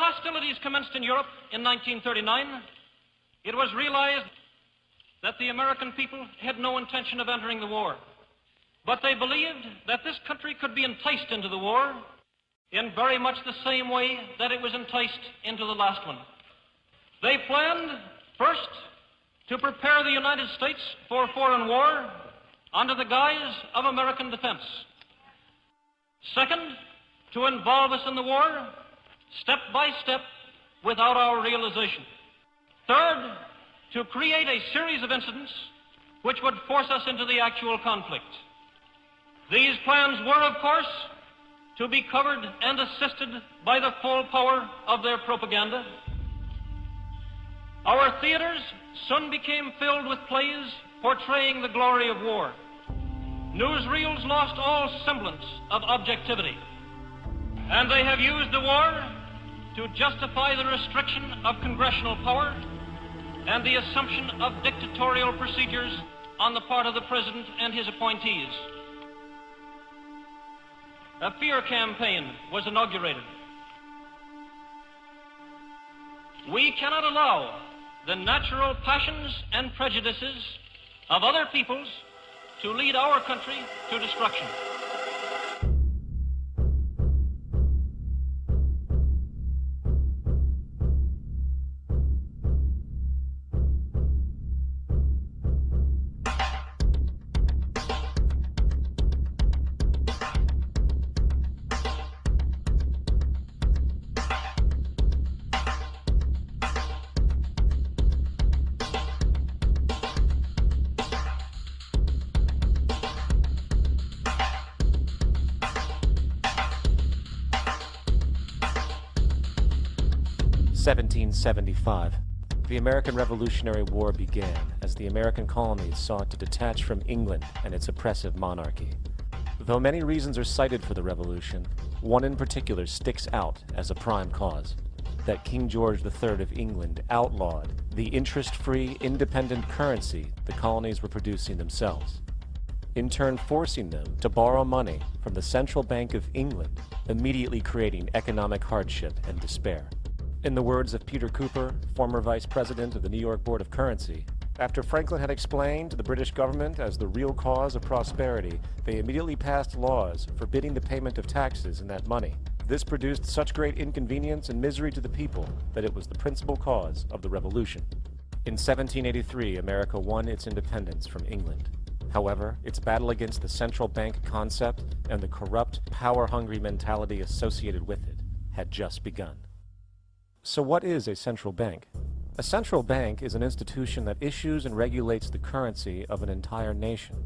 hostilities commenced in Europe in 1939, it was realized that the American people had no intention of entering the war. But they believed that this country could be enticed into the war in very much the same way that it was enticed into the last one. They planned, first, to prepare the United States for foreign war under the guise of American defense. Second, to involve us in the war step by step without our realization. Third, to create a series of incidents which would force us into the actual conflict. These plans were, of course, to be covered and assisted by the full power of their propaganda. Our theaters soon became filled with plays portraying the glory of war. Newsreels lost all semblance of objectivity, and they have used the war to justify the restriction of congressional power and the assumption of dictatorial procedures on the part of the President and his appointees. A fear campaign was inaugurated. We cannot allow the natural passions and prejudices of other peoples to lead our country to destruction. (1775). The American Revolutionary War began as the American colonies sought to detach from England and its oppressive monarchy. Though many reasons are cited for the revolution, one in particular sticks out as a prime cause: that King George III of England outlawed the interest-free, independent currency the colonies were producing themselves, in turn forcing them to borrow money from the Central Bank of England, immediately creating economic hardship and despair. In the words of Peter Cooper, former vice president of the New York Board of Currency, after Franklin had explained to the British government as the real cause of prosperity, they immediately passed laws forbidding the payment of taxes in that money. This produced such great inconvenience and misery to the people that it was the principal cause of the revolution. In 1783, America won its independence from England. However, its battle against the central bank concept and the corrupt, power-hungry mentality associated with it had just begun. So what is a central bank? A central bank is an institution that issues and regulates the currency of an entire nation.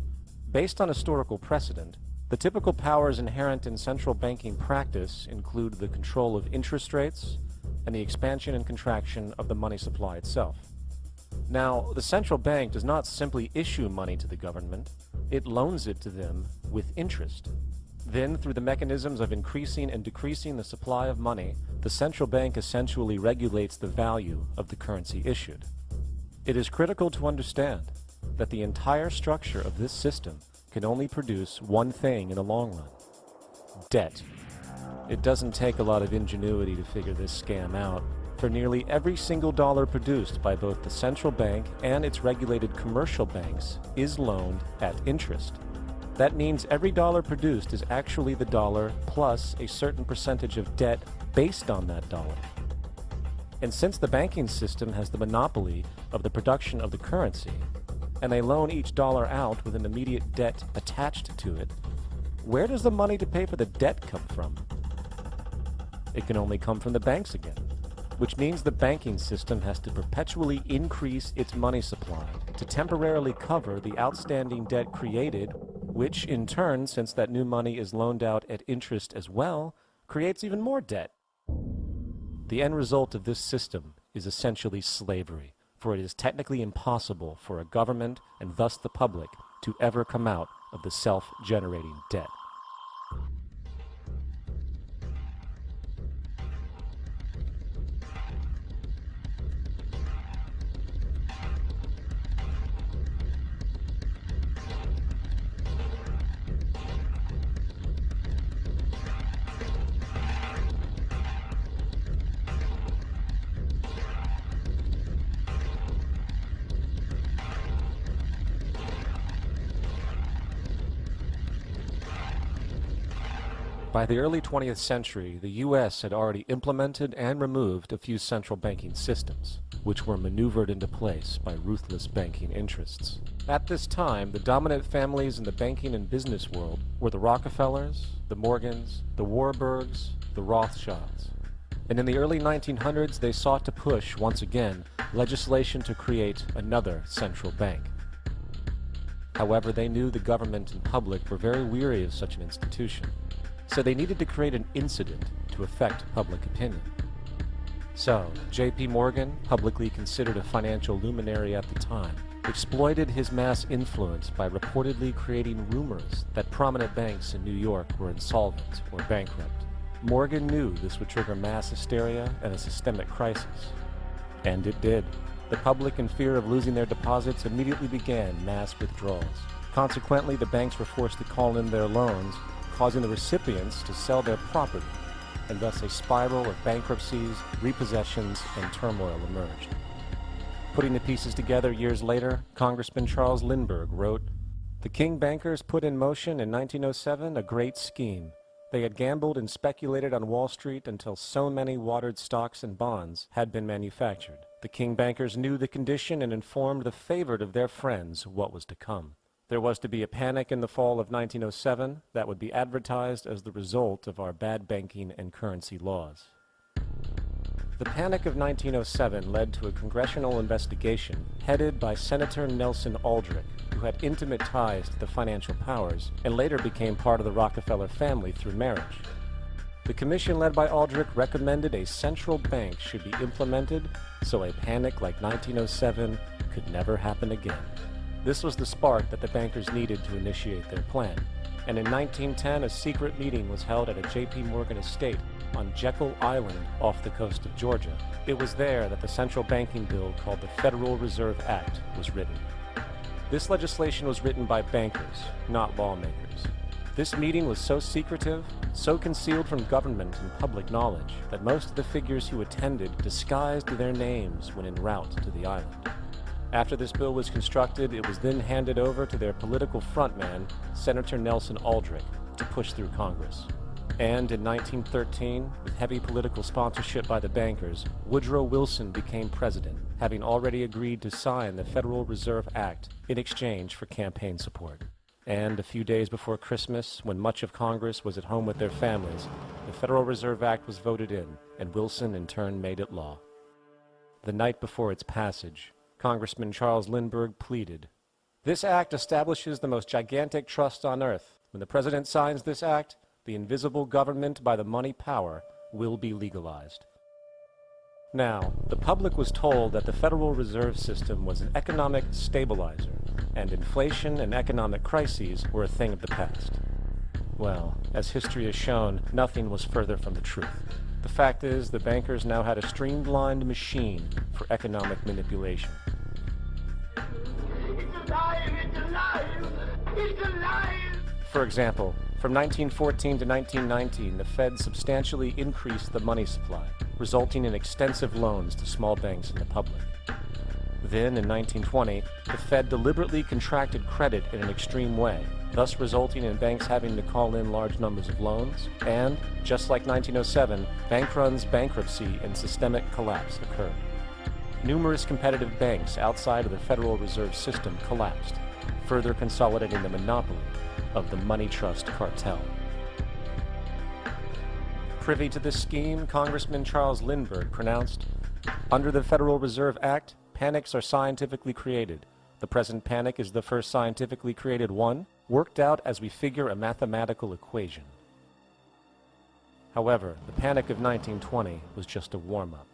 Based on historical precedent, the typical powers inherent in central banking practice include the control of interest rates and the expansion and contraction of the money supply itself. Now, the central bank does not simply issue money to the government, it loans it to them with interest. Then, through the mechanisms of increasing and decreasing the supply of money, the central bank essentially regulates the value of the currency issued. It is critical to understand that the entire structure of this system can only produce one thing in the long run: debt. It doesn't take a lot of ingenuity to figure this scam out, for nearly every single dollar produced by both the central bank and its regulated commercial banks is loaned at interest. That means every dollar produced is actually the dollar plus a certain percentage of debt based on that dollar. And since the banking system has the monopoly of the production of the currency, and they loan each dollar out with an immediate debt attached to it, where does the money to pay for the debt come from? It can only come from the banks again, which means the banking system has to perpetually increase its money supply to temporarily cover the outstanding debt created, which in turn, since that new money is loaned out at interest as well, creates even more debt. The end result of this system is essentially slavery, for it is technically impossible for a government, and thus the public, to ever come out of the self-generating debt. By the early 20th century, the U.S. had already implemented and removed a few central banking systems, which were maneuvered into place by ruthless banking interests. At this time, the dominant families in the banking and business world were the Rockefellers, the Morgans, the Warburgs, the Rothschilds. And in the early 1900s, they sought to push, once again, legislation to create another central bank. However, they knew the government and public were very weary of such an institution, so they needed to create an incident to affect public opinion. So, J.P. Morgan, publicly considered a financial luminary at the time, exploited his mass influence by reportedly creating rumors that prominent banks in New York were insolvent or bankrupt. Morgan knew this would trigger mass hysteria and a systemic crisis. And it did. The public, in fear of losing their deposits, immediately began mass withdrawals. Consequently, the banks were forced to call in their loans, causing the recipients to sell their property, and thus a spiral of bankruptcies, repossessions, and turmoil emerged. Putting the pieces together years later, Congressman Charles Lindbergh wrote, "The King bankers put in motion in 1907 a great scheme. They had gambled and speculated on Wall Street until so many watered stocks and bonds had been manufactured. The King bankers knew the condition and informed the favored of their friends what was to come. There was to be a panic in the fall of 1907 that would be advertised as the result of our bad banking and currency laws." The Panic of 1907 led to a congressional investigation headed by Senator Nelson Aldrich, who had intimate ties to the financial powers and later became part of the Rockefeller family through marriage. The commission led by Aldrich recommended a central bank should be implemented so a panic like 1907 could never happen again. This was the spark that the bankers needed to initiate their plan. And in 1910, a secret meeting was held at a J.P. Morgan estate on Jekyll Island off the coast of Georgia. It was there that the central banking bill called the Federal Reserve Act was written. This legislation was written by bankers, not lawmakers. This meeting was so secretive, so concealed from government and public knowledge, that most of the figures who attended disguised their names when en route to the island. After this bill was constructed, it was then handed over to their political frontman, Senator Nelson Aldrich, to push through Congress. And in 1913, with heavy political sponsorship by the bankers, Woodrow Wilson became president, having already agreed to sign the Federal Reserve Act in exchange for campaign support. And a few days before Christmas, when much of Congress was at home with their families, the Federal Reserve Act was voted in, and Wilson in turn made it law. The night before its passage, Congressman Charles Lindbergh pleaded, "This act establishes the most gigantic trust on earth. When the President signs this act, the invisible government by the money power will be legalized." Now, the public was told that the Federal Reserve System was an economic stabilizer, and inflation and economic crises were a thing of the past. Well, as history has shown, nothing was further from the truth. The fact is, the bankers now had a streamlined machine for economic manipulation. It's alive! It's alive! It's alive! For example, from 1914 to 1919, the Fed substantially increased the money supply, resulting in extensive loans to small banks and the public. Then, in 1920, the Fed deliberately contracted credit in an extreme way, thus resulting in banks having to call in large numbers of loans, and, just like 1907, bank runs, bankruptcy, and systemic collapse occurred. Numerous competitive banks outside of the Federal Reserve System collapsed, further consolidating the monopoly of the money trust cartel. Privy to this scheme, Congressman Charles Lindbergh pronounced, "Under the Federal Reserve Act, panics are scientifically created. The present panic is the first scientifically created one, worked out as we figure a mathematical equation." However, the panic of 1920 was just a warm-up.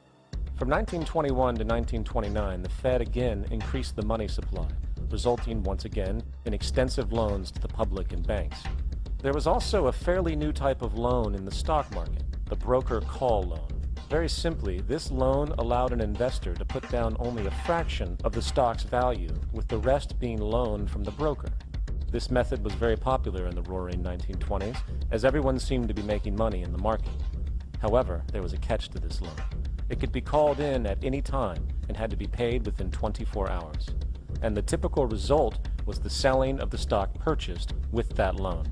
From 1921 to 1929, the Fed again increased the money supply, resulting once again in extensive loans to the public and banks. There was also a fairly new type of loan in the stock market, the broker call loan. Very simply, this loan allowed an investor to put down only a fraction of the stock's value, with the rest being loaned from the broker. This method was very popular in the roaring 1920s, as everyone seemed to be making money in the market. However, there was a catch to this loan. It could be called in at any time and had to be paid within 24 hours. And the typical result was the selling of the stock purchased with that loan.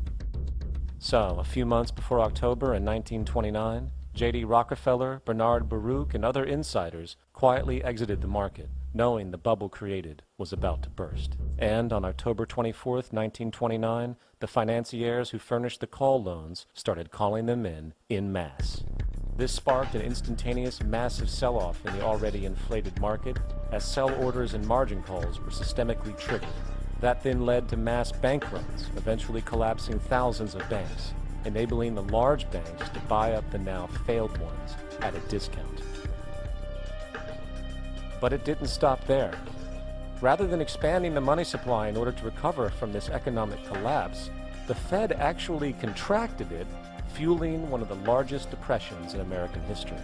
So, a few months before October in 1929, J.D. Rockefeller, Bernard Baruch, and other insiders quietly exited the market, knowing the bubble created was about to burst. And on October 24th, 1929, the financiers who furnished the call loans started calling them in masse. This sparked an instantaneous massive sell-off in the already inflated market, as sell orders and margin calls were systemically triggered. That then led to mass bank runs, eventually collapsing thousands of banks, enabling the large banks to buy up the now failed ones at a discount. But it didn't stop there. Rather than expanding the money supply in order to recover from this economic collapse, the Fed actually contracted it, fueling one of the largest depressions in American history.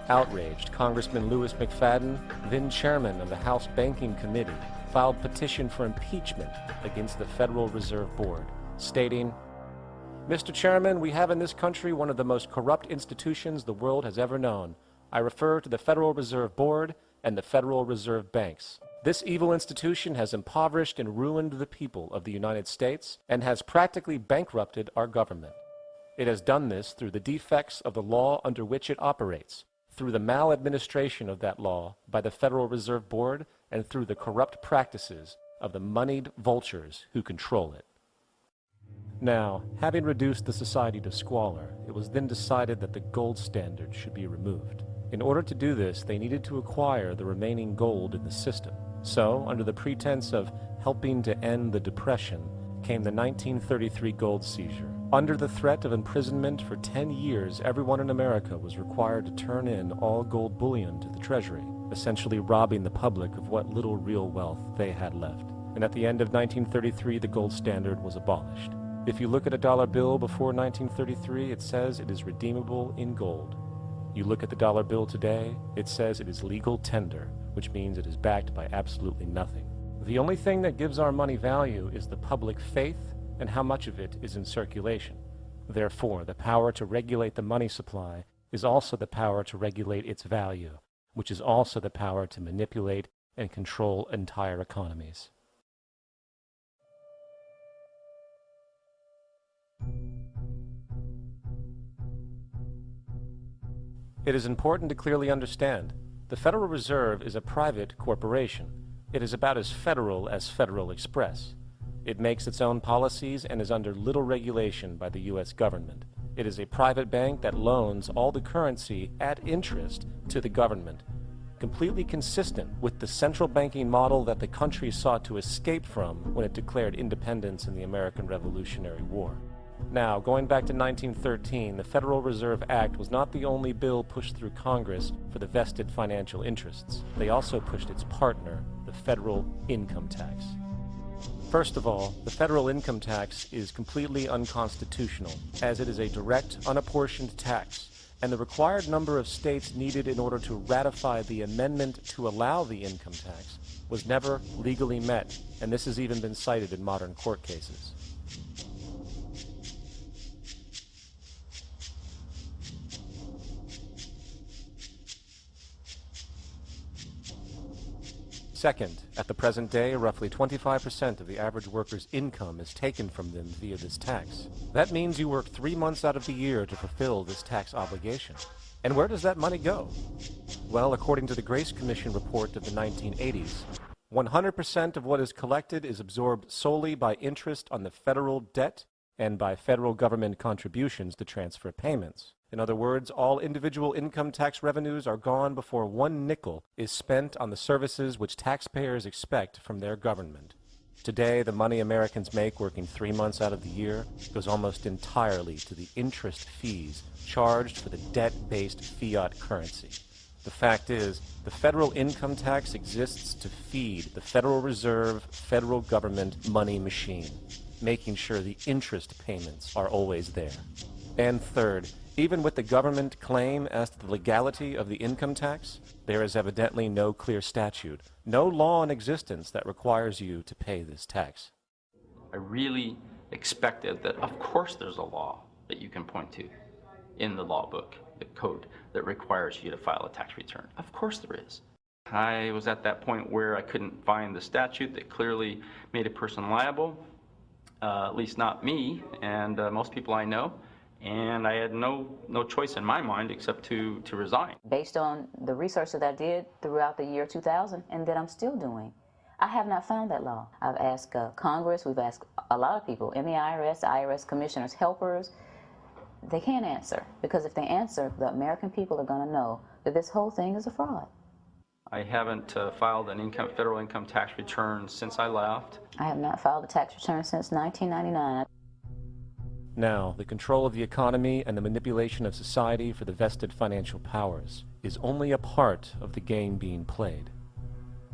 Outraged, Congressman Louis McFadden, then chairman of the House Banking Committee, filed petition for impeachment against the Federal Reserve Board, stating, "Mr. Chairman, we have in this country one of the most corrupt institutions the world has ever known. I refer to the Federal Reserve Board and the Federal Reserve Banks. This evil institution has impoverished and ruined the people of the United States and has practically bankrupted our government. It has done this through the defects of the law under which it operates, through the maladministration of that law by the Federal Reserve Board, and through the corrupt practices of the moneyed vultures who control it." Now, having reduced the society to squalor, it was then decided that the gold standard should be removed. In order to do this, they needed to acquire the remaining gold in the system. So, under the pretense of helping to end the Depression, came the 1933 gold seizure. Under the threat of imprisonment for 10 years, everyone in America was required to turn in all gold bullion to the Treasury, essentially robbing the public of what little real wealth they had left. And at the end of 1933, the gold standard was abolished. If you look at a dollar bill before 1933, it says it is redeemable in gold. You look at the dollar bill today, it says it is legal tender, which means it is backed by absolutely nothing. The only thing that gives our money value is the public faith and how much of it is in circulation. Therefore, the power to regulate the money supply is also the power to regulate its value, which is also the power to manipulate and control entire economies. It is important to clearly understand, the Federal Reserve is a private corporation. It is about as federal as Federal Express. It makes its own policies and is under little regulation by the U.S. government. It is a private bank that loans all the currency at interest to the government, completely consistent with the central banking model that the country sought to escape from when it declared independence in the American Revolutionary War. Now, going back to 1913, the Federal Reserve Act was not the only bill pushed through Congress for the vested financial interests. They also pushed its partner, the federal income tax. First of all, the federal income tax is completely unconstitutional, as it is a direct, unapportioned tax, and the required number of states needed in order to ratify the amendment to allow the income tax was never legally met, and this has even been cited in modern court cases. Second, at the present day, roughly 25% of the average worker's income is taken from them via this tax. That means you work 3 months out of the year to fulfill this tax obligation. And where does that money go? Well, according to the Grace Commission report of the 1980s, 100% of what is collected is absorbed solely by interest on the federal debt and by federal government contributions to transfer payments. In other words, all individual income tax revenues are gone before 1 nickel is spent on the services which taxpayers expect from their government. Today, the money Americans make working 3 months out of the year goes almost entirely to the interest fees charged for the debt-based fiat currency. The fact is, the federal income tax exists to feed the Federal Reserve federal government money machine, making sure the interest payments are always there. And third, even with the government claim as to the legality of the income tax, there is evidently no clear statute, no law in existence that requires you to pay this tax. I really expected that, of course, there's a law that you can point to in the law book, the code, that requires you to file a tax return. Of course there is. I was at that point where I couldn't find the statute that clearly made a person liable, At least not me and most people I know. And I had no choice in my mind except to resign. Based on the research that I did throughout the year 2000 and that I'm still doing, I have not found that law. I've asked Congress, we've asked a lot of people in the IRS commissioners, helpers. They can't answer, because if they answer, the American people are going to know that this whole thing is a fraud. I haven't filed an federal income tax return since I left. I have not filed a tax return since 1999. Now, the control of the economy and the manipulation of society for the vested financial powers is only a part of the game being played.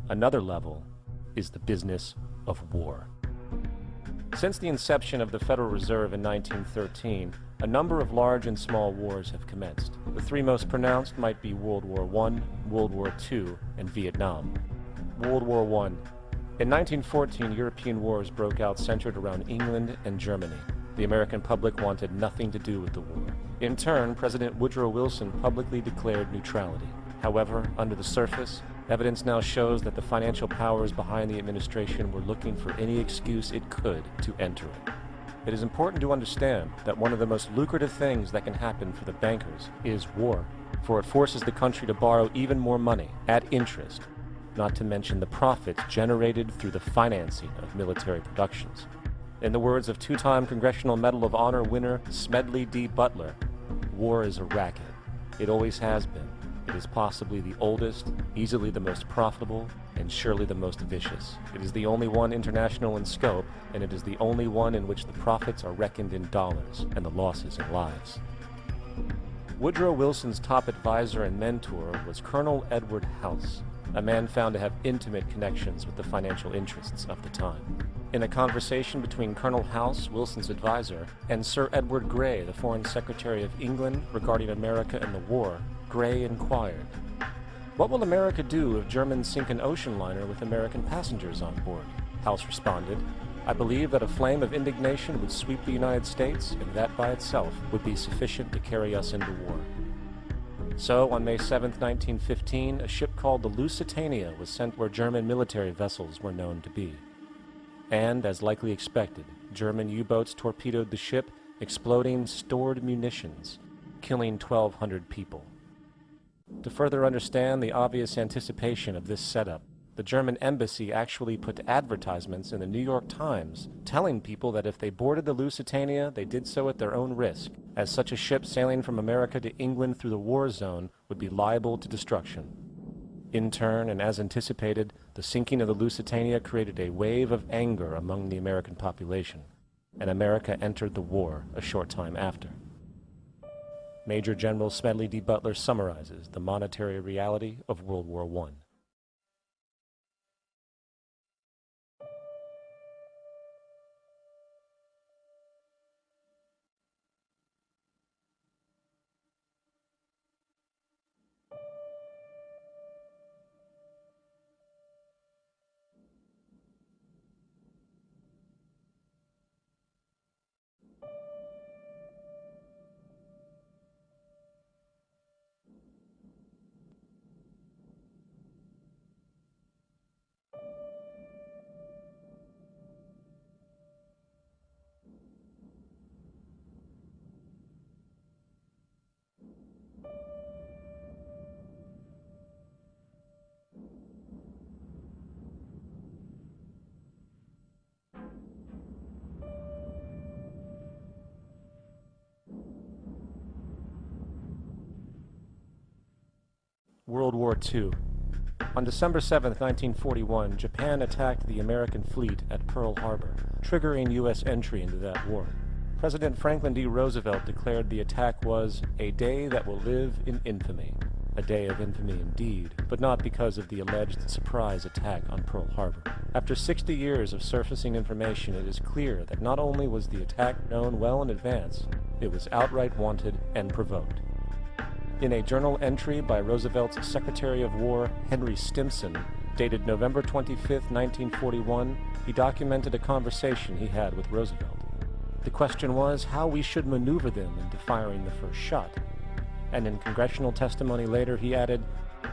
Another level is the business of war. Since the inception of the Federal Reserve in 1913, a number of large and small wars have commenced. The three most pronounced might be World War I, World War II, and Vietnam. World War I. In 1914, European wars broke out centered around England and Germany. The American public wanted nothing to do with the war. In turn, President Woodrow Wilson publicly declared neutrality. However, under the surface, evidence now shows that the financial powers behind the administration were looking for any excuse it could to enter it. It is important to understand that one of the most lucrative things that can happen for the bankers is war, for it forces the country to borrow even more money at interest, not to mention the profits generated through the financing of military productions. In the words of two-time Congressional Medal of Honor winner Smedley D. Butler, war is a racket. It always has been. It is possibly the oldest, easily the most profitable, and surely the most vicious. It is the only one international in scope, and it is the only one in which the profits are reckoned in dollars and the losses in lives. Woodrow Wilson's top advisor and mentor was Colonel Edward House, a man found to have intimate connections with the financial interests of the time. In a conversation between Colonel House, Wilson's advisor, and Sir Edward Grey, the Foreign Secretary of England, regarding America and the war, Grey inquired, "What will America do if Germans sink an ocean liner with American passengers on board?" House responded, "I believe that a flame of indignation would sweep the United States, and that by itself would be sufficient to carry us into war." So, on May 7, 1915, a ship called the Lusitania was sent where German military vessels were known to be. And, as likely expected, German U-boats torpedoed the ship, exploding stored munitions, killing 1,200 people. To further understand the obvious anticipation of this setup, the German embassy actually put advertisements in the New York Times telling people that if they boarded the Lusitania, they did so at their own risk, as such a ship sailing from America to England through the war zone would be liable to destruction. In turn, and as anticipated, the sinking of the Lusitania created a wave of anger among the American population, and America entered the war a short time after. Major General Smedley D. Butler summarizes the monetary reality of World War I. World War II. On December 7, 1941, Japan attacked the American fleet at Pearl Harbor, triggering U.S. entry into that war. President Franklin D. Roosevelt declared the attack was a day that will live in infamy. A day of infamy indeed, but not because of the alleged surprise attack on Pearl Harbor. After 60 years of surfacing information, it is clear that not only was the attack known well in advance, it was outright wanted and provoked. In a journal entry by Roosevelt's Secretary of War, Henry Stimson, dated November 25, 1941, he documented a conversation he had with Roosevelt. The question was how we should maneuver them into firing the first shot. And in congressional testimony later, he added,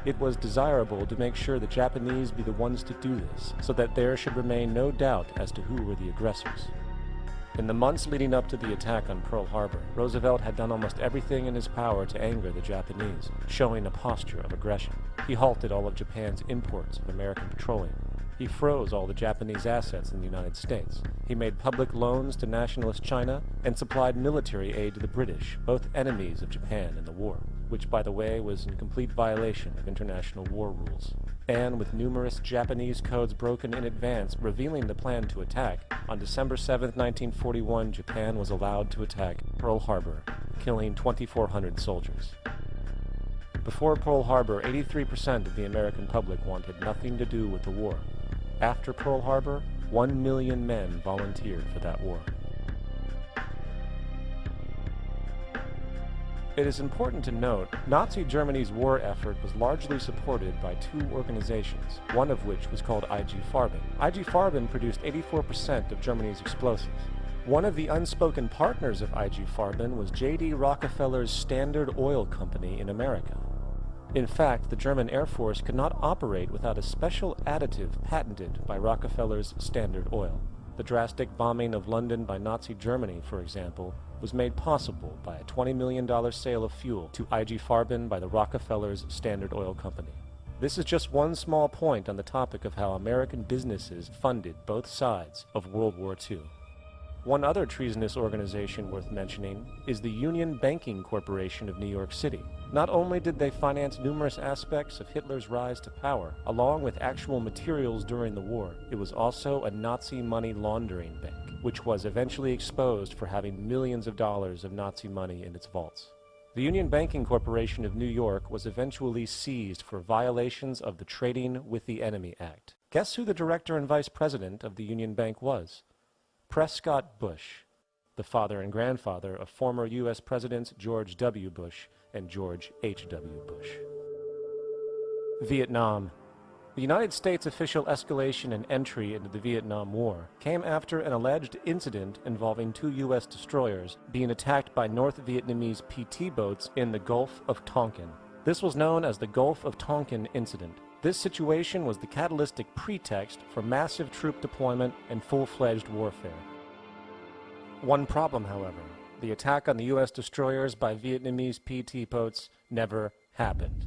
"It was desirable to make sure the Japanese be the ones to do this, so that there should remain no doubt as to who were the aggressors." In the months leading up to the attack on Pearl Harbor, Roosevelt had done almost everything in his power to anger the Japanese, showing a posture of aggression. He halted all of Japan's imports of American petroleum. He froze all the Japanese assets in the United States. He made public loans to nationalist China and supplied military aid to the British, both enemies of Japan in the war, which, by the way, was in complete violation of international war rules. And with numerous Japanese codes broken in advance revealing the plan to attack, on December 7, 1941, Japan was allowed to attack Pearl Harbor, killing 2,400 soldiers. Before Pearl Harbor, 83% of the American public wanted nothing to do with the war. After Pearl Harbor, 1 million men volunteered for that war. It is important to note, Nazi Germany's war effort was largely supported by two organizations, one of which was called IG Farben. IG Farben produced 84% of Germany's explosives. One of the unspoken partners of IG Farben was J.D. Rockefeller's Standard Oil Company in America. In fact, the German Air Force could not operate without a special additive patented by Rockefeller's Standard Oil. The drastic bombing of London by Nazi Germany, for example, was made possible by a $20 million sale of fuel to IG Farben by the Rockefellers Standard Oil Company. This is just one small point on the topic of how American businesses funded both sides of World War II. One other treasonous organization worth mentioning is the Union Banking Corporation of New York City. Not only did they finance numerous aspects of Hitler's rise to power, along with actual materials during the war, it was also a Nazi money laundering bank, which was eventually exposed for having millions of dollars of Nazi money in its vaults. The Union Banking Corporation of New York was eventually seized for violations of the Trading with the Enemy Act. Guess who the director and vice president of the Union Bank was? Prescott Bush, the father and grandfather of former U.S. Presidents George W. Bush and George H.W. Bush. Vietnam. The United States' official escalation and entry into the Vietnam War came after an alleged incident involving two U.S. destroyers being attacked by North Vietnamese PT boats in the Gulf of Tonkin. This was known as the Gulf of Tonkin Incident. This situation was the catalytic pretext for massive troop deployment and full-fledged warfare. One problem, however, the attack on the U.S. destroyers by Vietnamese PT boats never happened.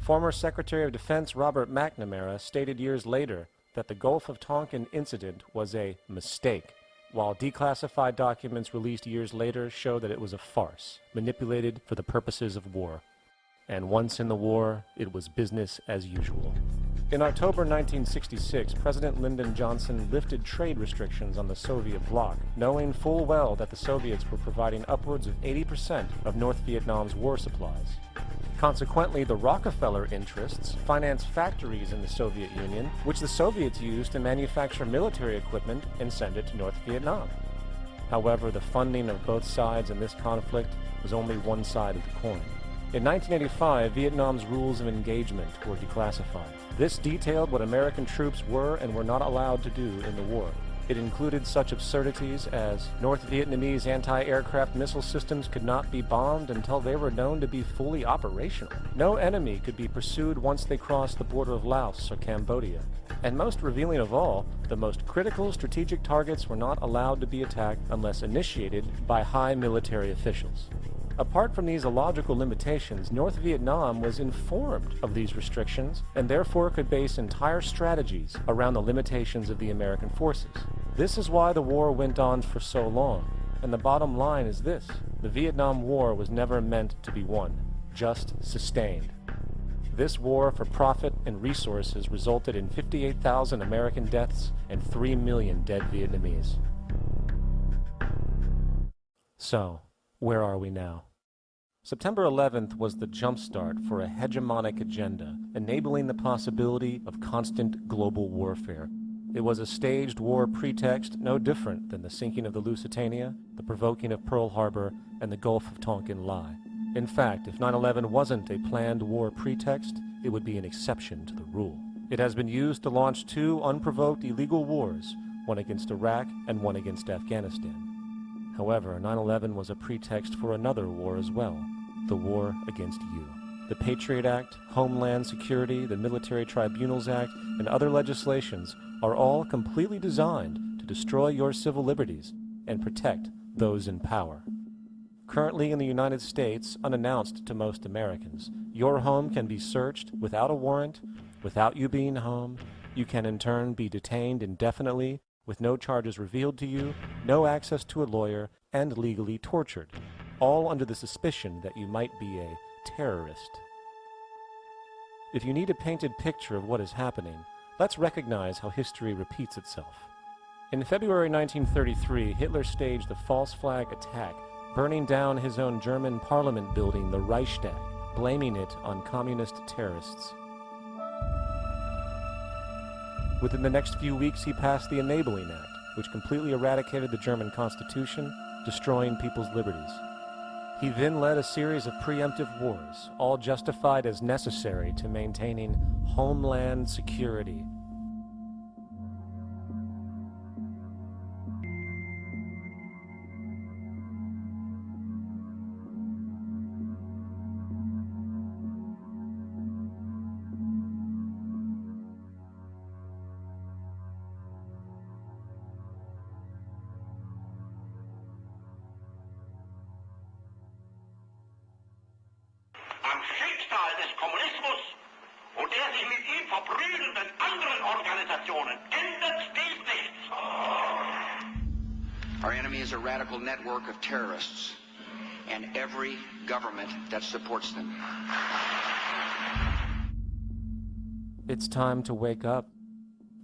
Former Secretary of Defense Robert McNamara stated years later that the Gulf of Tonkin incident was a mistake, while declassified documents released years later show that it was a farce, manipulated for the purposes of war. And once in the war, it was business as usual. In October 1966, President Lyndon Johnson lifted trade restrictions on the Soviet bloc, knowing full well that the Soviets were providing upwards of 80% of North Vietnam's war supplies. Consequently, the Rockefeller interests financed factories in the Soviet Union, which the Soviets used to manufacture military equipment and send it to North Vietnam. However, the funding of both sides in this conflict was only one side of the coin. In 1985, Vietnam's rules of engagement were declassified. This detailed what American troops were and were not allowed to do in the war. It included such absurdities as North Vietnamese anti-aircraft missile systems could not be bombed until they were known to be fully operational. No enemy could be pursued once they crossed the border of Laos or Cambodia. And most revealing of all, the most critical strategic targets were not allowed to be attacked unless initiated by high military officials. Apart from these illogical limitations, North Vietnam was informed of these restrictions and therefore could base entire strategies around the limitations of the American forces. This is why the war went on for so long, and the bottom line is this: the Vietnam War was never meant to be won, just sustained. This war for profit and resources resulted in 58,000 American deaths and 3 million dead Vietnamese. So, where are we now? September 11th was the jumpstart for a hegemonic agenda, enabling the possibility of constant global warfare. It was a staged war pretext no different than the sinking of the Lusitania, the provoking of Pearl Harbor, and the Gulf of Tonkin lie. In fact, if 9/11 wasn't a planned war pretext, it would be an exception to the rule. It has been used to launch two unprovoked illegal wars, one against Iraq and one against Afghanistan. However, 9/11 was a pretext for another war as well, the war against you. The Patriot Act, Homeland Security, the Military Tribunals Act, and other legislations are all completely designed to destroy your civil liberties, and protect those in power. Currently in the United States, unannounced to most Americans, your home can be searched without a warrant, without you being home. You can in turn be detained indefinitely with no charges revealed to you, no access to a lawyer, and legally tortured, all under the suspicion that you might be a terrorist. If you need a painted picture of what is happening, let's recognize how history repeats itself. In February 1933, Hitler staged the false flag attack, burning down his own German parliament building, the Reichstag, blaming it on communist terrorists. Within the next few weeks, he passed the Enabling Act, which completely eradicated the German Constitution, destroying people's liberties. He then led a series of preemptive wars, all justified as necessary to maintaining homeland security. Am Schicksal des Kommunismus und der sich mit ihm verbrüdernden anderen Organisationen ändert dies nichts. Our enemy is a radical network of terrorists and every government that supports them. It's time to wake up.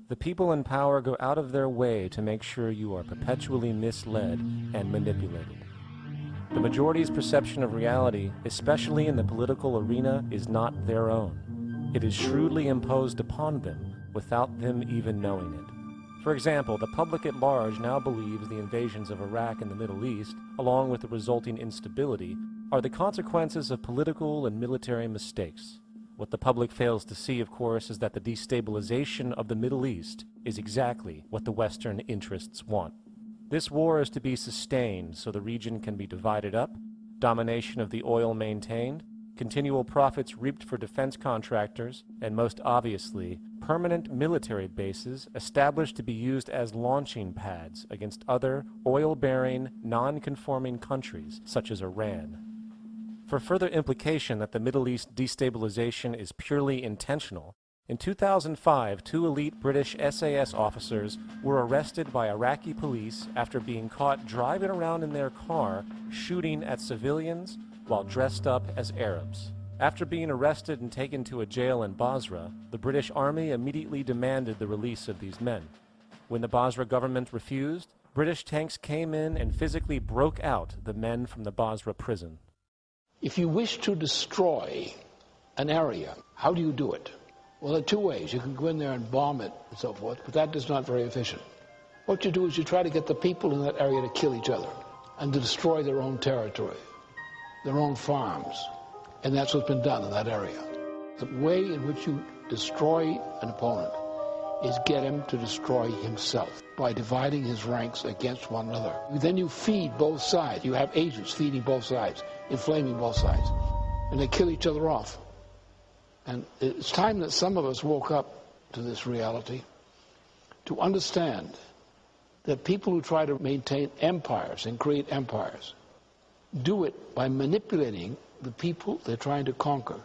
The people in power go out of their way to make sure you are perpetually misled and manipulated. The majority's perception of reality, especially in the political arena, is not their own. It is shrewdly imposed upon them without them even knowing it. For example, the public at large now believes the invasions of Iraq and the Middle East, along with the resulting instability, are the consequences of political and military mistakes. What the public fails to see, of course, is that the destabilization of the Middle East is exactly what the Western interests want. This war is to be sustained so the region can be divided up, domination of the oil maintained, continual profits reaped for defense contractors, and most obviously, permanent military bases established to be used as launching pads against other oil-bearing, non-conforming countries such as Iran. For further implication that the Middle East destabilization is purely intentional, in 2005, 2 elite British SAS officers were arrested by Iraqi police after being caught driving around in their car shooting at civilians while dressed up as Arabs. After being arrested and taken to a jail in Basra, the British Army immediately demanded the release of these men. When the Basra government refused, British tanks came in and physically broke out the men from the Basra prison. If you wish to destroy an area, how do you do it? Well, there are 2 ways. You can go in there and bomb it and so forth, but that is not very efficient. What you do is you try to get the people in that area to kill each other and to destroy their own territory, their own farms, and that's what's been done in that area. The way in which you destroy an opponent is get him to destroy himself by dividing his ranks against one another. Then you feed both sides. You have agents feeding both sides, inflaming both sides, and they kill each other off. And it's time that some of us woke up to this reality, to understand that people who try to maintain empires and create empires do it by manipulating the people they're trying to conquer.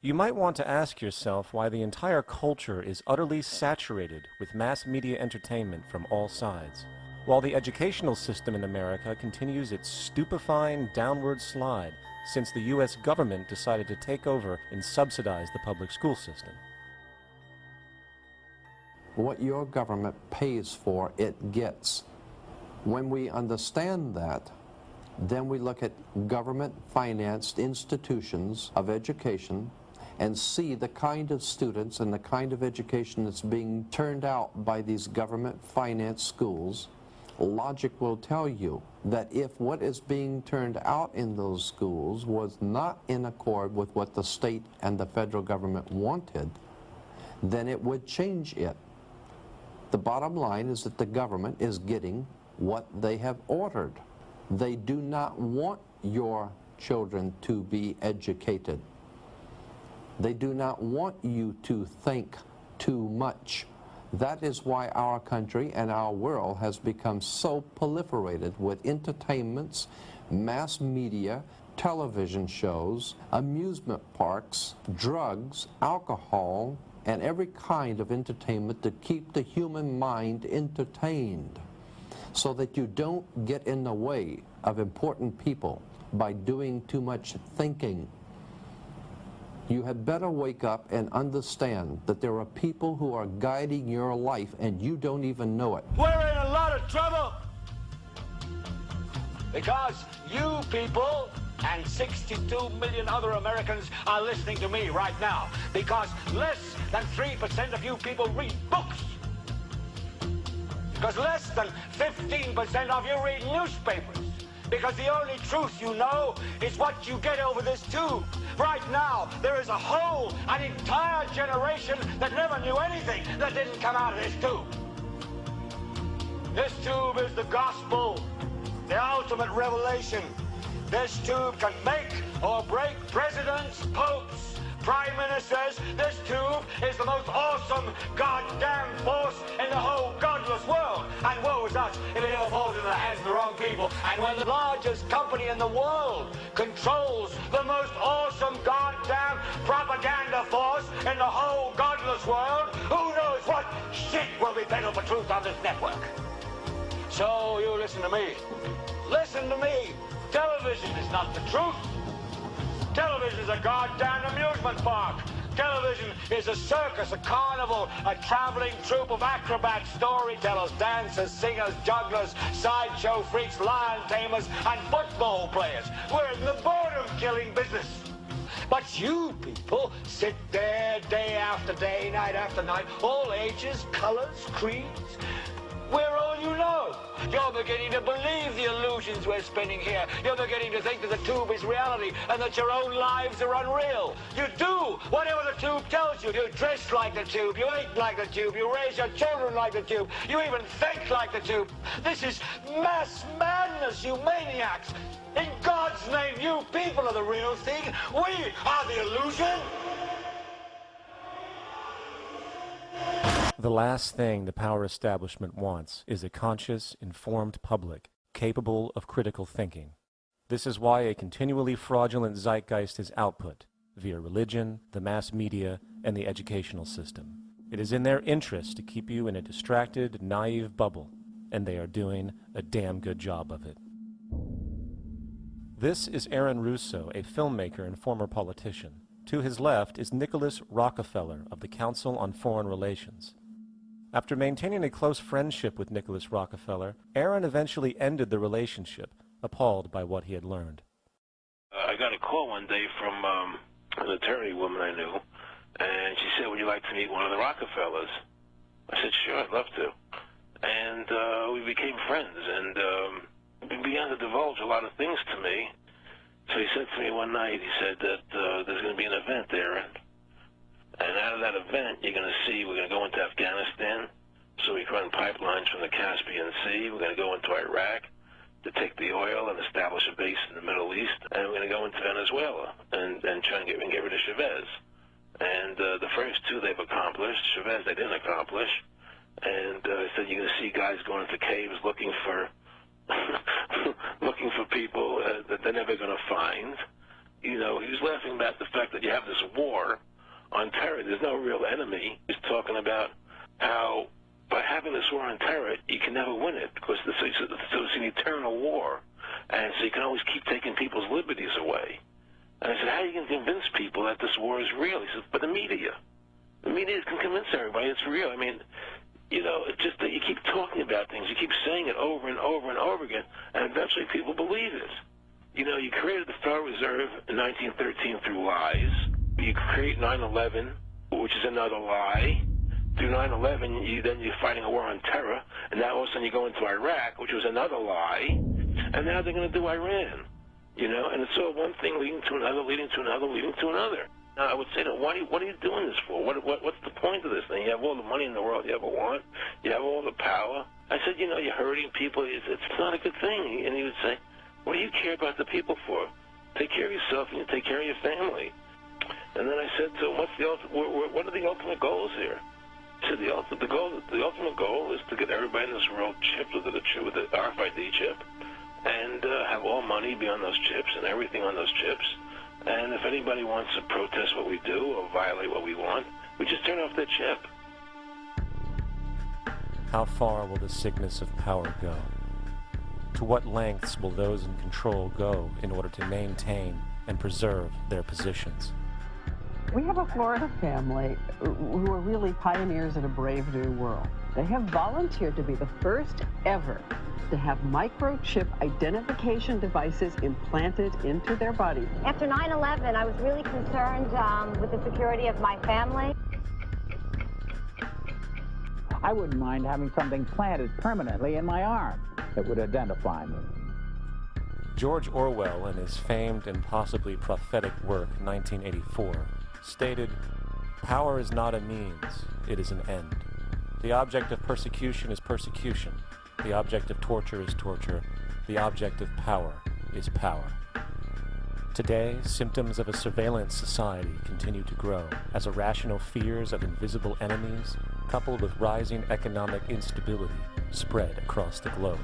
You might want to ask yourself why the entire culture is utterly saturated with mass media entertainment from all sides, while the educational system in America continues its stupefying downward slide since the U.S. government decided to take over and subsidize the public school system. What your government pays for, it gets. When we understand that, then we look at government-financed institutions of education and see the kind of students and the kind of education that's being turned out by these government-financed schools. Logic will tell you that if what is being turned out in those schools was not in accord with what the state and the federal government wanted, then it would change it. The bottom line is that the government is getting what they have ordered. They do not want your children to be educated. They do not want you to think too much. That is why our country and our world has become so proliferated with entertainments, mass media, television shows, amusement parks, drugs, alcohol, and every kind of entertainment to keep the human mind entertained, so that you don't get in the way of important people by doing too much thinking. You had better wake up and understand that there are people who are guiding your life and you don't even know it. We're in a lot of trouble because you people and 62 million other Americans are listening to me right now, because less than 3% of you people read books, because less than 15% of you read newspapers, because the only truth you know is what you get over this tube. Right now, there is an entire generation that never knew anything that didn't come out of this tube. This tube is the gospel, the ultimate revelation. This tube can make or break presidents, popes, prime ministers. This tube is the most awesome goddamn force in the whole godless world. And woe is us if it ever falls into the hands of the wrong people. And when the largest company in the world controls the most awesome goddamn propaganda force in the whole godless world, who knows what shit will be peddled for truth on this network. So you listen to me. Listen to me. Television is not the truth. Television is a goddamn amusement park. Television is a circus, a carnival, a traveling troupe of acrobats, storytellers, dancers, singers, jugglers, sideshow freaks, lion tamers, and football players. We're in the boredom-killing business. But you people sit there day after day, night after night, all ages, colors, creeds. We're all you know. You're beginning to believe the illusions we're spinning here. You're beginning to think that the tube is reality and that your own lives are unreal. You do whatever the tube tells you. You dress like the tube. You eat like the tube. You raise your children like the tube. You even think like the tube. This is mass madness, you maniacs. In God's name, you people are the real thing. We are the illusion. The last thing the power establishment wants is a conscious, informed public, capable of critical thinking. This is why a continually fraudulent zeitgeist is output, via religion, the mass media, and the educational system. It is in their interest to keep you in a distracted, naive bubble, and they are doing a damn good job of it. This is Aaron Russo, a filmmaker and former politician. To his left is Nicholas Rockefeller of the Council on Foreign Relations. After maintaining a close friendship with Nicholas Rockefeller, Aaron eventually ended the relationship, appalled by what he had learned. I got a call one day from an attorney woman I knew, and she said, "Would you like to meet one of the Rockefellers?" I said, "Sure, I'd love to." And we became friends, and he began to divulge a lot of things to me. So he said to me one night, he said that there's going to be an event there, and out of that event, you're going to see we're going to go into Afghanistan, so we can run pipelines from the Caspian Sea. We're going to go into Iraq to take the oil and establish a base in the Middle East, and we're going to go into Venezuela and try and get rid of Chavez. And the first two they've accomplished. Chavez they didn't accomplish. And he said you're going to see guys going into caves looking for people that they're never going to find. You know, he was laughing about the fact that you have this war on terror. There's no real enemy. He's talking about how by having this war on terror, you can never win it because it's an eternal war. And so you can always keep taking people's liberties away. And I said, how are you going to convince people that this war is real? He said, but the media can convince everybody it's real. I mean, you know, it's just that you keep talking about things. You keep saying it over and over and over again, and eventually people believe it. You know, you created the Federal Reserve in 1913 through lies. You create 9/11, which is another lie. Through 9/11, you're fighting a war on terror, and now all of a sudden you go into Iraq, which was another lie, and now they're going to do Iran. You know, and it's all one thing leading to another, leading to another, leading to another. Now, I would say to them, what are you doing this for? What's the point of this thing? You have all the money in the world you ever want. You have all the power. I said, you know, you're hurting people. It's not a good thing. And he would say, what do you care about the people for? Take care of yourself and you take care of your family. And then I said to him, what are the ultimate goals here? So the ultimate goal is to get everybody in this world chipped with the RFID chip, and have all money be on those chips and everything on those chips. And if anybody wants to protest what we do or violate what we want, we just turn off their chip. How far will the sickness of power go? To what lengths will those in control go in order to maintain and preserve their positions? We have a Florida family who are really pioneers in a brave new world. They have volunteered to be the first ever to have microchip identification devices implanted into their body. After 9/11, I was really concerned with the security of my family. I wouldn't mind having something planted permanently in my arm that would identify me. George Orwell, in his famed and possibly prophetic work, 1984, stated, "Power is not a means, it is an end. The object of persecution is persecution. The object of torture is torture. The object of power is power." Today, symptoms of a surveillance society continue to grow as irrational fears of invisible enemies, coupled with rising economic instability, spread across the globe.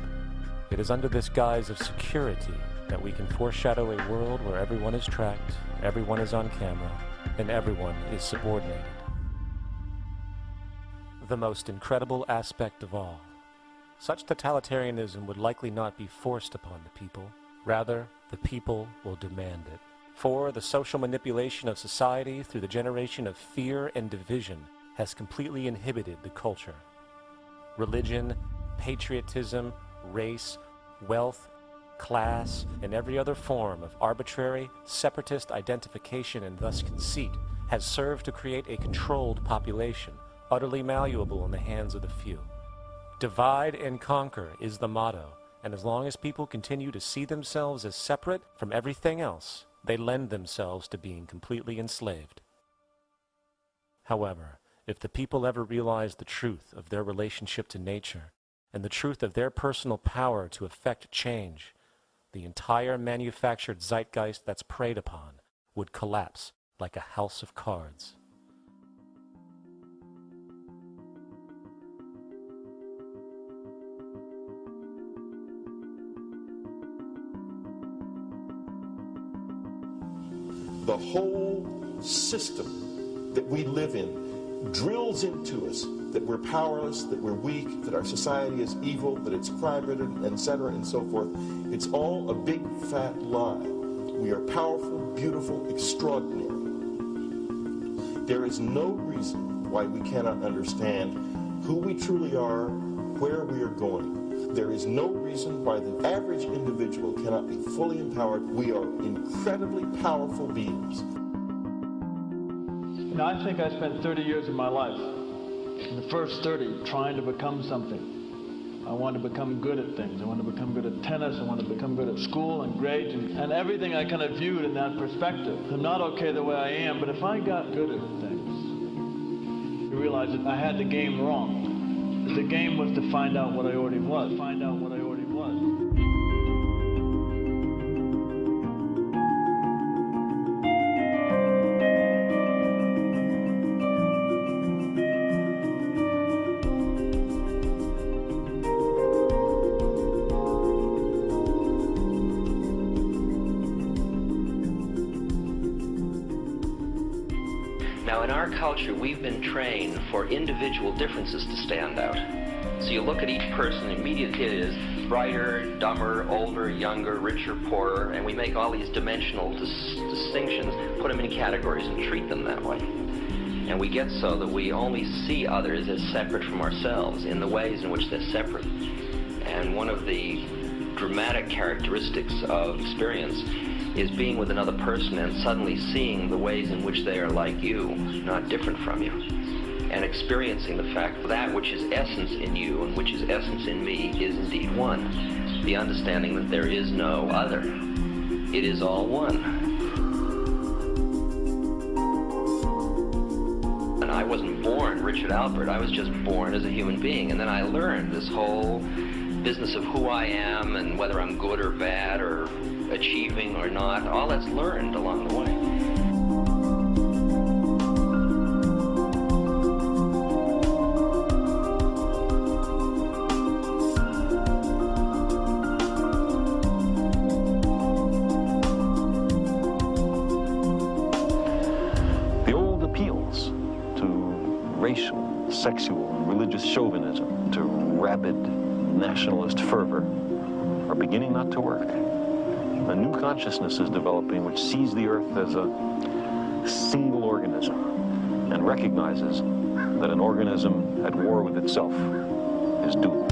It is under this guise of security that we can foreshadow a world where everyone is tracked, everyone is on camera, and everyone is subordinated. The most incredible aspect of all, such totalitarianism would likely not be forced upon the people. Rather, the people will demand it. For the social manipulation of society through the generation of fear and division has completely inhibited the culture. Religion, patriotism, race, wealth, class, and every other form of arbitrary, separatist identification and thus conceit has served to create a controlled population, utterly malleable in the hands of the few. Divide and conquer is the motto, and as long as people continue to see themselves as separate from everything else, they lend themselves to being completely enslaved. However, if the people ever realize the truth of their relationship to nature, and the truth of their personal power to effect change, the entire manufactured zeitgeist that's preyed upon would collapse like a house of cards. The whole system that we live in drills into us that we're powerless, that we're weak, that our society is evil, that it's crime-ridden, etc., and so forth. It's all a big, fat lie. We are powerful, beautiful, extraordinary. There is no reason why we cannot understand who we truly are, where we are going. There is no reason why the average individual cannot be fully empowered. We are incredibly powerful beings. You know, I think I spent 30 years of my life, in the first 30, trying to become something. I wanted to become good at things. I wanted to become good at tennis. I wanted to become good at school and grades and everything I kind of viewed in that perspective. I'm not okay the way I am, but if I got good at things, you realize that I had the game wrong. The game was to find out what I already was. Find out what I already was. Now, in our culture, we've been trained for individual differences to stand out. So you look at each person, immediately it is brighter, dumber, older, younger, richer, poorer, and we make all these dimensional distinctions, put them in categories and treat them that way. And we get so that we only see others as separate from ourselves in the ways in which they're separate. And one of the dramatic characteristics of experience is being with another person and suddenly seeing the ways in which they are like you, not different from you, and experiencing the fact that which is essence in you and which is essence in me is indeed one. The understanding that there is no other. It is all one. And I wasn't born Richard Albert, I was just born as a human being, and then I learned this whole business of who I am and whether I'm good or bad or achieving or not. All that's learned along the way. racial, sexual, and religious chauvinism to rabid nationalist fervor are beginning not to work. A new consciousness is developing which sees the Earth as a single organism and recognizes that an organism at war with itself is doomed.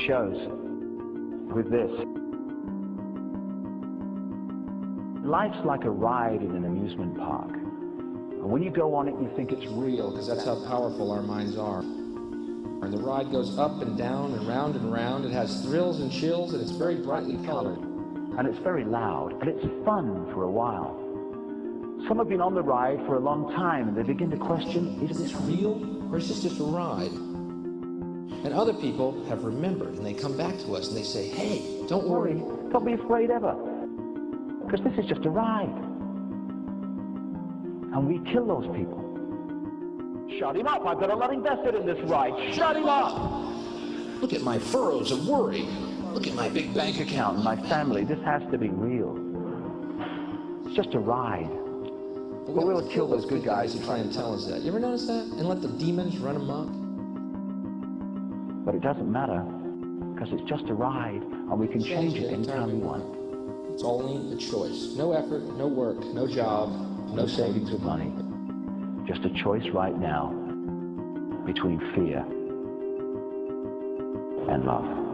Shows with this. Life's like a ride in an amusement park. And when you go on it, you think it's real, because that's how powerful our minds are. And the ride goes up and down and round and round. It has thrills and chills, and it's very brightly colored. And it's very loud, and it's fun for a while. Some have been on the ride for a long time, and they begin to question, is this real, or is this just a ride? And other people have remembered, and they come back to us and they say, hey, don't worry. Don't be afraid ever, because this is just a ride. And we kill those people. Shut him up. I've got a lot invested in this ride. Shut him up. Look at my furrows of worry. Look at my big bank account and my family. This has to be real. It's just a ride. But we'll kill those good guys who try and tell us that. You ever notice that? And let the demons run amok? But it doesn't matter, because it's just a ride, and we can change it anytime we want. It's only a choice. No effort, no work, no job, no savings of money. Just a choice right now between fear and love.